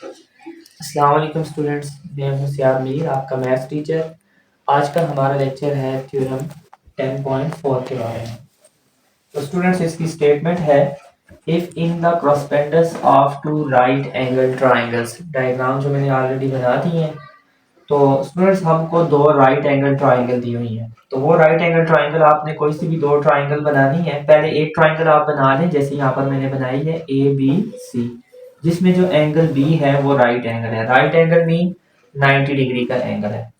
अस्सलाम वालेकुम स्टूडेंट्स, मैं हूं सियाद मीर, आपका मैथ्स टीचर। आज का हमारा लेक्चर है थ्योरम 10.4 के बारे में। तो स्टूडेंट्स इसकी स्टेटमेंट है, if in the correspondence of two right angle triangles. Diagram जो मैंने ऑलरेडी बना दी है। तो स्टूडेंट्स हमको दो राइट एंगल ट्राइंगल दी हुई है, तो वो राइट एंगल ट्राइंगल आपने कोई सी भी दो ट्राइंगल बनानी है। पहले एक ट्राइंगल आप बना लें, जैसे यहाँ पर मैंने बनाई है ABC, जिसमें जो एंगल B है वो राइट एंगल है। राइट एंगल मीन 90 डिग्री का एंगल है।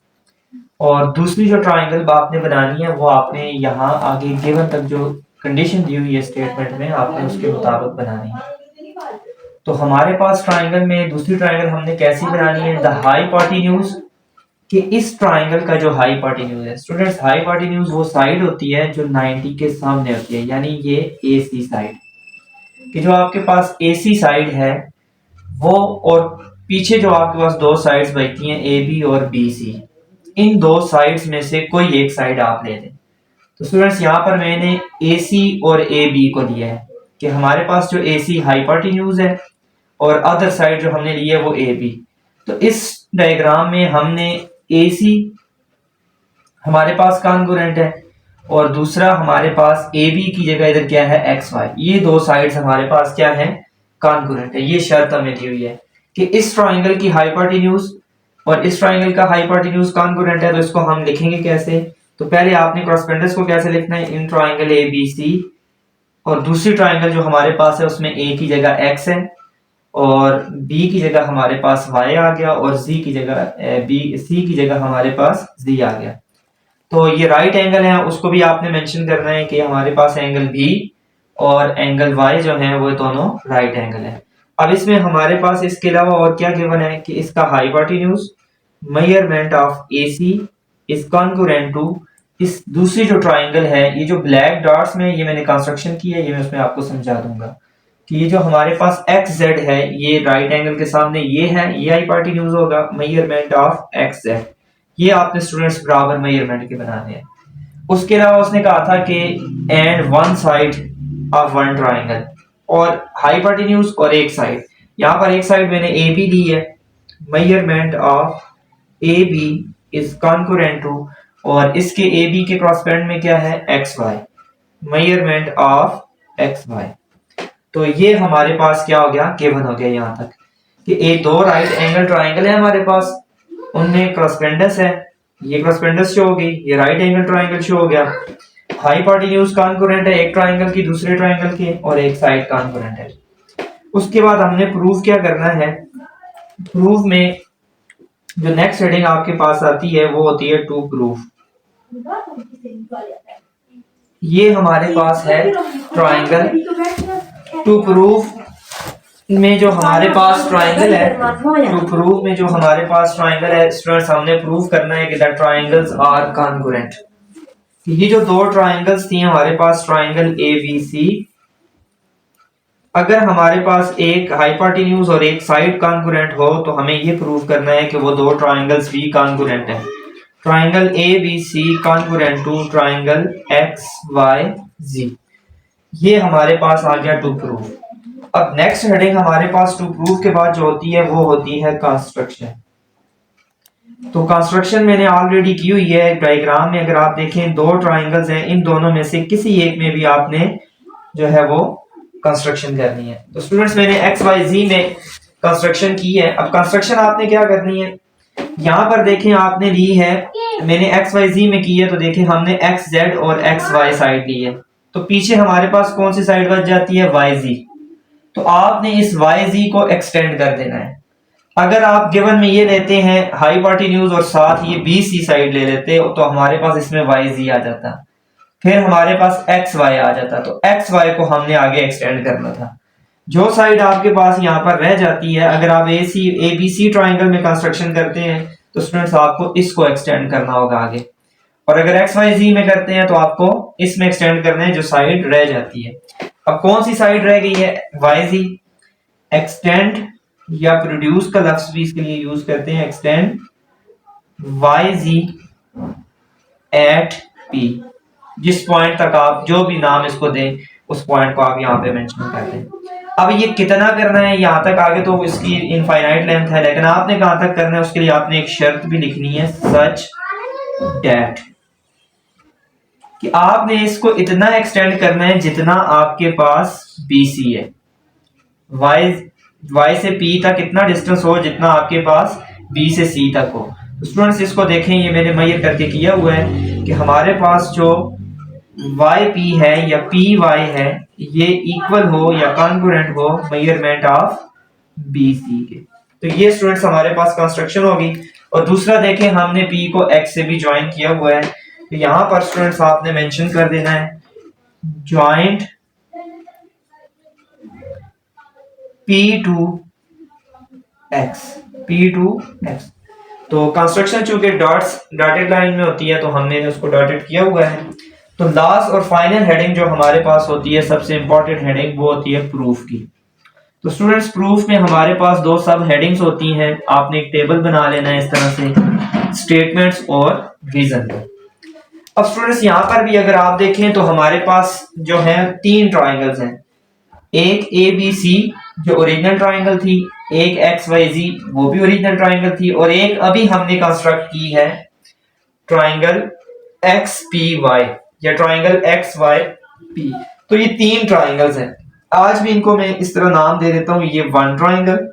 और दूसरी जो ट्राइंगल आपने बनानी है वो आपने यहाँ आगे गिवन तक जो कंडीशन दी हुई है स्टेटमेंट में, आपने उसके मुताबिक बनानी है। तो हमारे पास ट्राइंगल में दूसरी ट्राइंगल हमने कैसी बनानी है, द हाइपोटेन्यूज, कि इस ट्राइंगल का जो हाइपोटेन्यूज है। स्टूडेंट्स हाइपोटेन्यूज वो साइड होती है जो 90 के सामने होती है, यानी ये AC साइड, कि जो आपके पास AC साइड है वो, और पीछे जो आपके पास दो साइड्स बचती हैं AB और BC, इन दो साइड्स में से कोई एक साइड आप ले लें। तो स्टूडेंट्स यहाँ पर मैंने AC और AB को लिया है कि हमारे पास जो AC हाइपोटेन्यूज है और अदर साइड जो हमने ली है वो AB। तो इस डायग्राम में हमने AC हमारे पास कॉन्ग्रुएंट है और दूसरा हमारे पास AB की जगह इधर क्या है XY। ये दो साइड्स हमारे पास क्या है, कॉन्ग्रुएंट है। ये शर्त हमें दी हुई है कि इस ट्राइंगल की हाइपोटेन्यूज और इस ट्राइंगल का हाइपोटेन्यूज कॉन्ग्रुएंट है। तो इसको हम लिखेंगे कैसे, तो पहले आपने क्रॉसपेंडस को कैसे लिखना है, इन ट्राइंगल ABC, और दूसरी ट्राइंगल जो हमारे पास है उसमें A की जगह X है और B की जगह हमारे पास Y आ गया और C की जगह हमारे पास Z आ गया। तो ये राइट एंगल है, उसको भी आपने मेंशन करना है कि हमारे पास एंगल B और एंगल Y जो है वो दोनों राइट एंगल है। अब इसमें हमारे पास इसके अलावा और क्या गिवन है कि इसका hypotenuse measurement of AC is congruent to, इस दूसरी जो ट्राइंगल है, ये जो ब्लैक डॉट्स में ये मैंने कंस्ट्रक्शन की है, ये मैं उसमें आपको समझा दूंगा कि ये जो हमारे पास XZ है ये राइट एंगल के सामने ये है, ये हाइपोटेन्यूज होगा मेजरमेंट ऑफ XZ। ये आपने स्टूडेंट्स बराबर मेजरमेंट के बनाने हैं। उसके अलावा उसने कहा था कि and one side of one triangle, और हाइपोटेन्यूज और एक साइड, यहाँ पर एक साइड मैंने AB ली है, measurement of AB is congruent to, और इसके AB के क्रॉसपेंड में क्या है XY, मेजरमेंट ऑफ XY। तो ये हमारे पास क्या हो गया, गिवन हो गया यहाँ तक कि एक दो राइट एंगल ट्राइंगल है हमारे पास, उनमें क्रॉसपेंडस है, ये क्रॉसपेंडस शो हो गई, ये राइट एंगल ट्राइंगल शो हो गया। हाइपोटेन्यूज कॉन्ग्रुएंट है एक ट्राइंगल की दूसरे ट्राइंगल के, और एक साइड कॉन्ग्रुएंट है। उसके बाद हमने प्रूफ क्या करना है, प्रूफ में जो नेक्स्ट हेडिंग आपके पास आती है वो होती है टू प्रूफ। ये हमारे पास है ट्राइंगल टू प्रूफ में जो हमारे पास ट्राइंगल है, टू प्रूफ में जो हमारे पास ट्राइंगल है स्टूडेंट्स, हमने प्रूफ करना है कि द ट्राइंगल्स आर कॉन्ग्रुएंट। ये जो दो ट्राइंगल्स थी हमारे पास, ट्राइंगल ABC, अगर हमारे पास एक हाइपोटेन्यूज और एक साइड कॉन्ग्रुएंट हो तो हमें ये प्रूव करना है कि वो दो ट्राइंगल्स भी कॉन्ग्रुएंट है। Triangle ABC congruent to triangle XYZ, ये हमारे पास आ गया टू प्रूफ। अब नेक्स्ट हेडिंग हमारे पास टू प्रूफ के बाद जो होती है वो होती है कंस्ट्रक्शन। तो कंस्ट्रक्शन मैंने ऑलरेडी की हुई है डायग्राम में। अगर आप देखें दो ट्राइंगल्स हैं, इन दोनों में से किसी एक में भी आपने जो है वो कंस्ट्रक्शन करनी है। तो स्टूडेंट्स मैंने XYZ में कंस्ट्रक्शन की है। अब कंस्ट्रक्शन आपने क्या करनी है, यहाँ पर देखें आपने ली है, मैंने XYZ में की है, तो देखें हमने XZ और XY साइड ली है, तो पीछे हमारे पास कौन सी साइड बच जाती है, YZ। तो आपने इस YZ को एक्सटेंड कर देना है। अगर आप गिवन में ये लेते हैं हाइपोटेन्यूज और साथ ये BC साइड ले लेते तो हमारे पास इसमें YZ आ जाता, फिर हमारे पास XY आ जाता, तो XY को हमने आगे एक्सटेंड करना था। जो साइड आपके पास यहाँ पर रह जाती है, अगर आप ABC ट्राइंगल में कंस्ट्रक्शन करते हैं तो स्टूडेंट्स आपको इसको एक्सटेंड करना होगा आगे, और अगर XYZ में करते हैं तो आपको इसमें एक्सटेंड करना है जो साइड रह जाती है। अब कौन सी साइड रह गई है, YZ। एक्सटेंड या प्रोड्यूस का लफ्ज भी इसके लिए यूज करते हैं, एक्सटेंड YZ एट P। जिस पॉइंट तक आप जो भी नाम इसको दें उस पॉइंट को आप यहाँ पे मेंशन कर दें। अब ये कितना करना है यहाँ तक आगे तो इसकी इनफाइनाइट लेंथ है, लेकिन आपने कहां तक करना है उसके लिए आपने एक शर्त भी लिखनी है, सच डैट कि आपने इसको इतना एक्सटेंड करना है जितना आपके पास BC है, y से P तक इतना डिस्टेंस हो जितना आपके पास B से C तक हो। तो स्टूडेंट्स इसको देखें, ये मैंने मेजर करके किया हुआ है कि हमारे पास जो YP है या PY है ये इक्वल हो या कॉन्ग्रुएंट हो मेजरमेंट ऑफ BC के। तो ये स्टूडेंट्स हमारे पास कंस्ट्रक्शन होगी। और दूसरा देखें, हमने P को X से भी ज्वाइन किया हुआ है, तो यहां पर स्टूडेंट्स आपने मेंशन कर देना है ज्वाइंट P टू X। तो कंस्ट्रक्शन चूंकि डॉट्स डॉटेड लाइन में होती है तो हमने उसको डॉटेड किया हुआ है। तो लास्ट और फाइनल हेडिंग जो हमारे पास होती है, सबसे इंपॉर्टेंट हेडिंग, वो होती है प्रूफ की। तो स्टूडेंट्स प्रूफ में हमारे पास दो सब हेडिंग्स होती हैं, आपने एक टेबल बना लेना है इस तरह से, स्टेटमेंट्स और रीजन। अब स्टूडेंट्स यहाँ पर भी अगर आप देखें तो हमारे पास जो है 3 ट्राइंगल्स हैं, एक ABC जो ओरिजिनल ट्राइंगल थी, एक XYZ वो भी ओरिजिनल ट्राइंगल थी, और एक अभी हमने कंस्ट्रक्ट की है ट्राइंगल XPY या ट्राइंगल XYP। तो ये 3 ट्राइंगल्स हैं। आज भी इनको मैं इस तरह नाम दे देता हूं, ये 1 ट्राइंगल,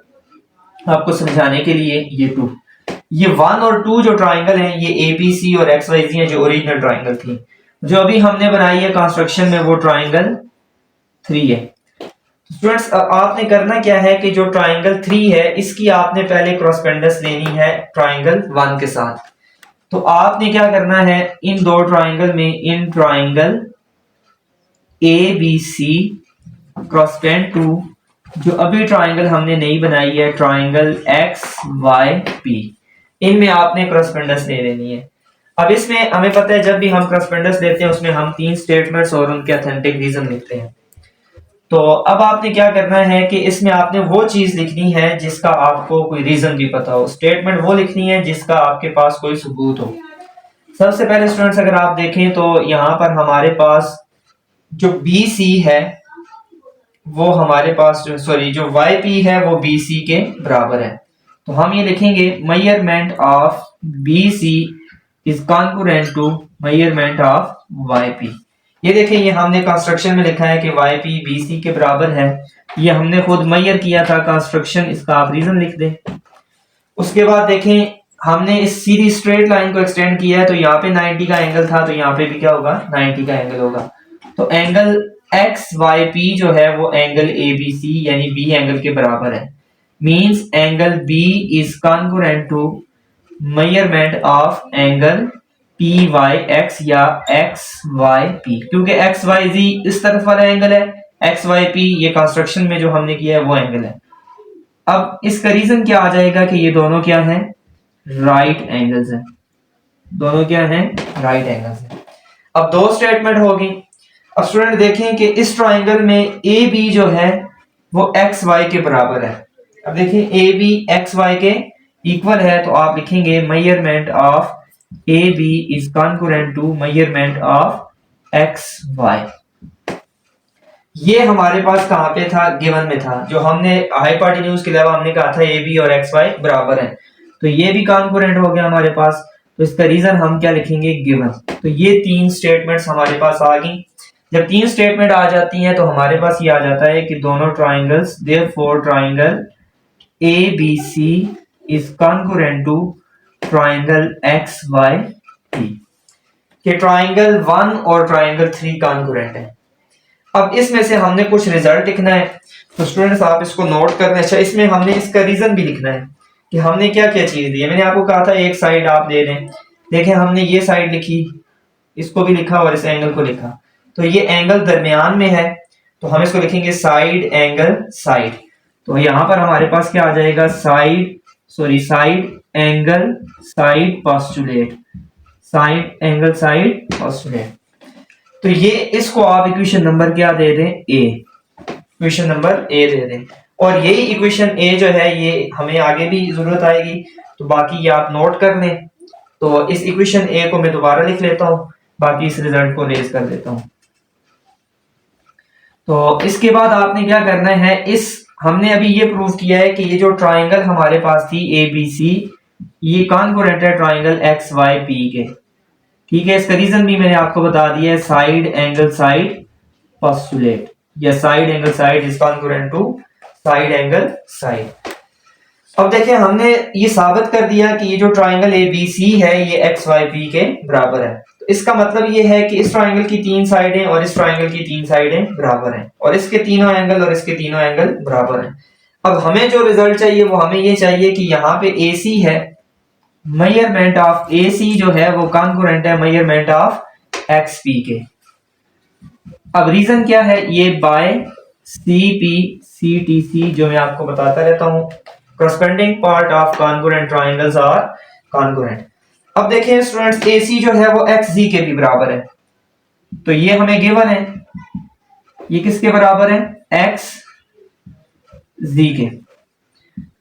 आपको समझाने के लिए ये 2। ये 1 और 2 जो ट्राइंगल हैं ये ABC और XYZ हैं जो ओरिजिनल ट्राइंगल थी। जो अभी हमने बनाई है कंस्ट्रक्शन में वो ट्राइंगल 3 है। स्टूडेंट्स आपने करना क्या है कि जो ट्राइंगल 3 है इसकी आपने पहले क्रॉसपेंडस लेनी है ट्राइंगल 1 के साथ। तो आपने क्या करना है, इन दो ट्राइंगल में, इन ट्राइंगल ABC क्रॉसपेंड टू जो अभी ट्राइंगल हमने नई बनाई है ट्राइंगल XYP, इनमें आपने क्रॉसपेंडस ले लेनी है। अब इसमें हमें पता है जब भी हम क्रॉसपेंडस लेते हैं उसमें हम 3 स्टेटमेंट्स और उनके ऑथेंटिक रीजन लिखते हैं। तो अब आपने क्या करना है कि इसमें आपने वो चीज लिखनी है जिसका आपको कोई रीजन भी पता हो, स्टेटमेंट वो लिखनी है जिसका आपके पास कोई सबूत हो। सबसे पहले स्टूडेंट्स अगर आप देखें तो यहाँ पर हमारे पास जो BC है वो हमारे पास जो YP है वो BC के बराबर है। तो हम ये लिखेंगे measurement of BC is concurrent to measurement of YP। ये देखें, ये हमने कंस्ट्रक्शन में लिखा है कि YP BC के बराबर है, ये हमने खुद मेजर किया था कंस्ट्रक्शन, इसका आप रीजन लिख दें। उसके बाद देखें हमने इस सीधी स्ट्रेट लाइन को एक्सटेंड किया है, तो यहाँ पे 90 का एंगल था, तो यहाँ पे भी क्या होगा, 90 का एंगल होगा। तो एंगल XYP जो है वो एंगल ABC यानी B एंगल के बराबर है। Means angle B is concurrent to measurement of angle PYX या XYP, क्योंकि XYZ इस तरफ वाला एंगल है, XYP ये कंस्ट्रक्शन में जो हमने किया है वो एंगल है। अब इसका रीजन क्या आ जाएगा कि ये दोनों क्या हैं, राइट एंगल्स हैं, दोनों क्या हैं, राइट एंगल्स हैं। अब दो स्टेटमेंट होगी। अब स्टूडेंट देखें कि इस ट्राइंगल में AB जो है वो XY के बराबर है। अब देखिए AB XY के इक्वल है, तो आप लिखेंगे measurement of AB is concurrent to measurement of XY। ये हमारे पास कहां पे था, गिवन में था, जो हमने हाइपोटेन्यूज के अलावा हमने कहा था AB और XY बराबर है, तो ये भी कॉन्करेंट हो गया हमारे पास। तो इसका रीजन हम क्या लिखेंगे, गिवन। तो ये 3 स्टेटमेंट्स हमारे पास आ गई। जब 3 स्टेटमेंट आ जाती हैं तो हमारे पास ये आ जाता है कि दोनों triangles, therefore triangle ABC is concurrent to triangle XYP, कि ट्राइंगल 1 और ट्राइंगल 3 कॉन्करेंट है। अब इसमें से हमने कुछ रिजल्ट लिखना है, तो स्टूडेंट्स आप इसको नोट करना। अच्छा, इसमें हमने इसका रीजन भी लिखना है कि हमने क्या क्या चीज दी है। मैंने आपको कहा था एक साइड आप दे दें, देखें हमने ये साइड लिखी, इसको भी लिखा और इस एंगल को लिखा, तो ये एंगल दरमियान में है, तो हम इसको लिखेंगे साइड एंगल साइड। तो यहां पर हमारे पास क्या आ जाएगा, side angle side postulate, side angle side postulate. तो ये इसको आप इक्वेशन नंबर क्या दे दें, ए, इक्वेशन नंबर ए दे दें। और यही इक्वेशन ए जो है ये हमें आगे भी जरूरत आएगी, तो बाकी ये आप नोट कर लें। तो इस इक्वेशन ए को मैं दोबारा लिख लेता हूं, बाकी इस रिजल्ट को रेज कर देता हूं। तो इसके बाद आपने क्या करना है, हमने अभी ये प्रूव किया है कि ये जो ट्राइंगल हमारे पास थी ABC, ये कॉन्ग्रुएंट है ट्राइंगल XYP के। ठीक है, इसका रीजन भी मैंने आपको बता दिया है, साइड एंगल साइड पोस्टुलेट, या side angle side is congruent to side angle side. अब देखिए हमने ये साबित कर दिया कि ये जो ट्राइंगल ABC है ये XYP के बराबर है। तो इसका मतलब ये है कि इस ट्राइंगल की 3 साइडें और इस ट्राइंगल की 3 साइडें बराबर हैं, और इसके तीनों एंगल और इसके तीनों एंगल बराबर हैं। अब हमें जो रिजल्ट चाहिए वो हमें ये चाहिए कि यहाँ पे AC है, मेजरमेंट ऑफ AC जो है वो कॉन्ग्रुएंट है मेजरमेंट ऑफ XP के। अब रीजन क्या है, ये बाय CPCTC जो मैं आपको बताता रहता हूं, corresponding part of congruent triangles are congruent। अब देखें स्टूडेंट्स, AC जो है वो XZ के भी बराबर है, तो ये हमें गिवन है, ये किसके बराबर है, XZ के।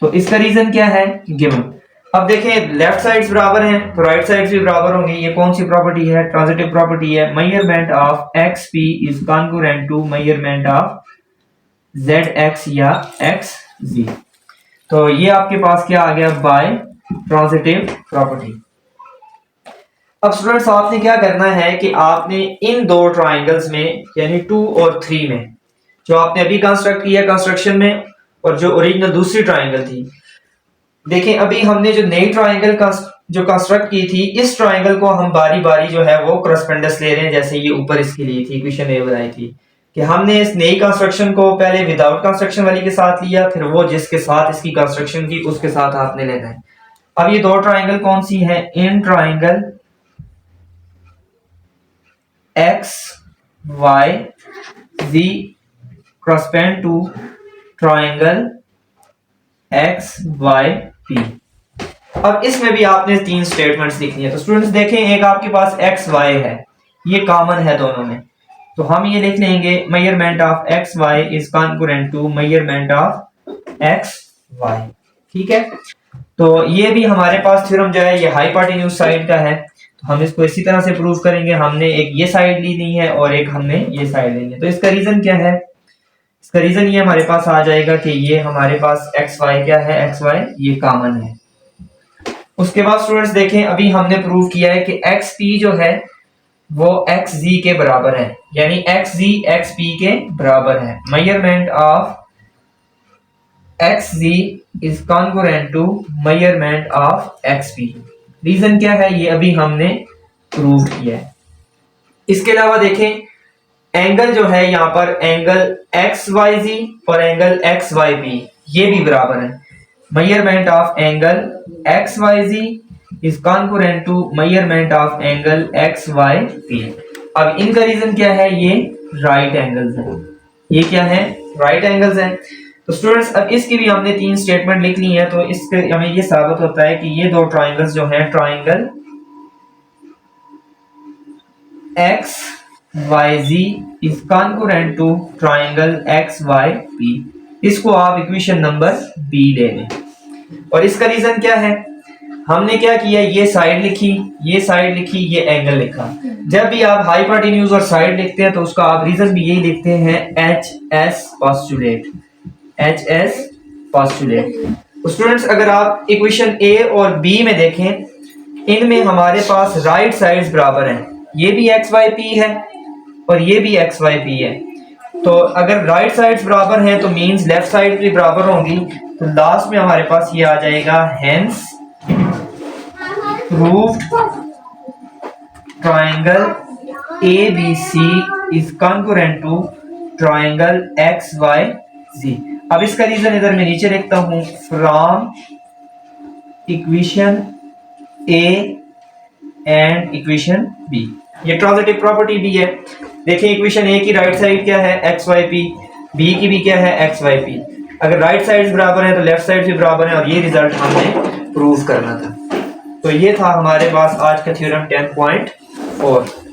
तो इसका रीजन क्या है, गिवन। अब देखें लेफ्ट साइड्स बराबर हैं तो राइट साइड्स भी बराबर होंगी। ये कौन सी प्रॉपर्टी है, ट्रांजिटिव प्रॉपर्टी है। Measurement of XP is congruent to measurement of ZX या XZ। तो ये आपके पास क्या आ गया, बाय ट्रांजिटिव प्रॉपर्टी। अब स्टूडेंट्स आपने क्या करना है कि आपने इन दो ट्राइंगल्स में यानी 2 और 3 में जो आपने अभी कंस्ट्रक्ट किया कंस्ट्रक्शन में, और जो ओरिजिनल दूसरी ट्राइंगल थी, देखें अभी हमने जो नई ट्राइंगल जो कंस्ट्रक्ट की थी, इस ट्राइंगल को हम बारी बारी जो है वो करस्पेंडेंस ले रहे हैं। जैसे ये ऊपर इसके लिए थी, इक्वेशन ए बनाई थी कि हमने इस नई कंस्ट्रक्शन को पहले विदाउट कंस्ट्रक्शन वाली के साथ लिया, फिर वो जिसके साथ इसकी कंस्ट्रक्शन की उसके साथ आपने लेना है। अब ये दो ट्राइंगल कौन सी है, in triangle XYZ correspond to triangle XYP। अब इसमें भी आपने 3 स्टेटमेंट्स लिखनी है। तो स्टूडेंट्स देखें, एक आपके पास XY है, ये कॉमन है दोनों में, तो हम ये लिख लेंगे measurement of XY is congruent to measurement of XY। ठीक है, तो ये भी हमारे पास थ्योरम जो है ये हाइपोटेन्यूज साइड का है, तो हम इसको इसी तरह से प्रूव करेंगे। हमने एक ये साइड ली नहीं है और एक हमने ये साइड ली है। तो इसका रीजन क्या है, इसका रीजन ये हमारे पास आ जाएगा कि ये हमारे पास XY क्या है, XY ये कॉमन है। उसके बाद स्टूडेंट्स देखें, अभी हमने प्रूव किया है कि XP जो है वो XZ के बराबर है, यानी XZ XP के बराबर है। Measurement of XZ is congruent to measurement of XP। Reason क्या है, ये अभी हमने प्रूव किया है। इसके अलावा देखें, एंगल जो है यहाँ पर एंगल XYZ और एंगल XYP ये भी बराबर है। Measurement of angle XYZ is congruent to measurement of angle XYP। अब इनका रीजन क्या है, ये राइट एंगल्स हैं। ये क्या है, राइट एंगल्स हैं। तो स्टूडेंट्स अब इसकी भी हमने 3 स्टेटमेंट लिख ली है, तो इसके हमें ये साबित होता है कि ये दो ट्राइंगल्स जो हैं, triangle XYZ is congruent to triangle XYP। इसको आप इक्वेशन नंबर B ले लें। और इसका रीजन क्या है, हमने क्या किया, ये साइड लिखी, ये साइड लिखी, ये एंगल लिखा। जब भी आप हाइपोटेन्यूज और साइड लिखते हैं तो उसका आप रीजन भी यही लिखते हैं, HS पोस्टुलेट, HS पोस्टुलेट। तो स्टूडेंट्स अगर आप इक्वेशन A और B में देखें, इनमें हमारे पास राइट साइड्स बराबर हैं, ये भी XYP है और ये भी XYP है। तो अगर राइट साइड्स बराबर हैं तो मींस लेफ्ट साइड भी बराबर होंगी। तो लास्ट में हमारे पास ये आ जाएगा, hence proved triangle ABC is congruent to triangle XYZ। अब इसका रीजन इधर मैं नीचे लिखता हूं, from equation A and equation B। ये ट्रांजिटिव प्रॉपर्टी भी है। देखिए इक्वेशन A की राइट साइड क्या है, XYP, B की भी क्या है, XYP। अगर राइट साइड्स बराबर है तो लेफ्ट साइड भी बराबर है, और ये रिजल्ट हमने प्रूव करना था। तो ये था हमारे पास आज का थ्योरम 10.4।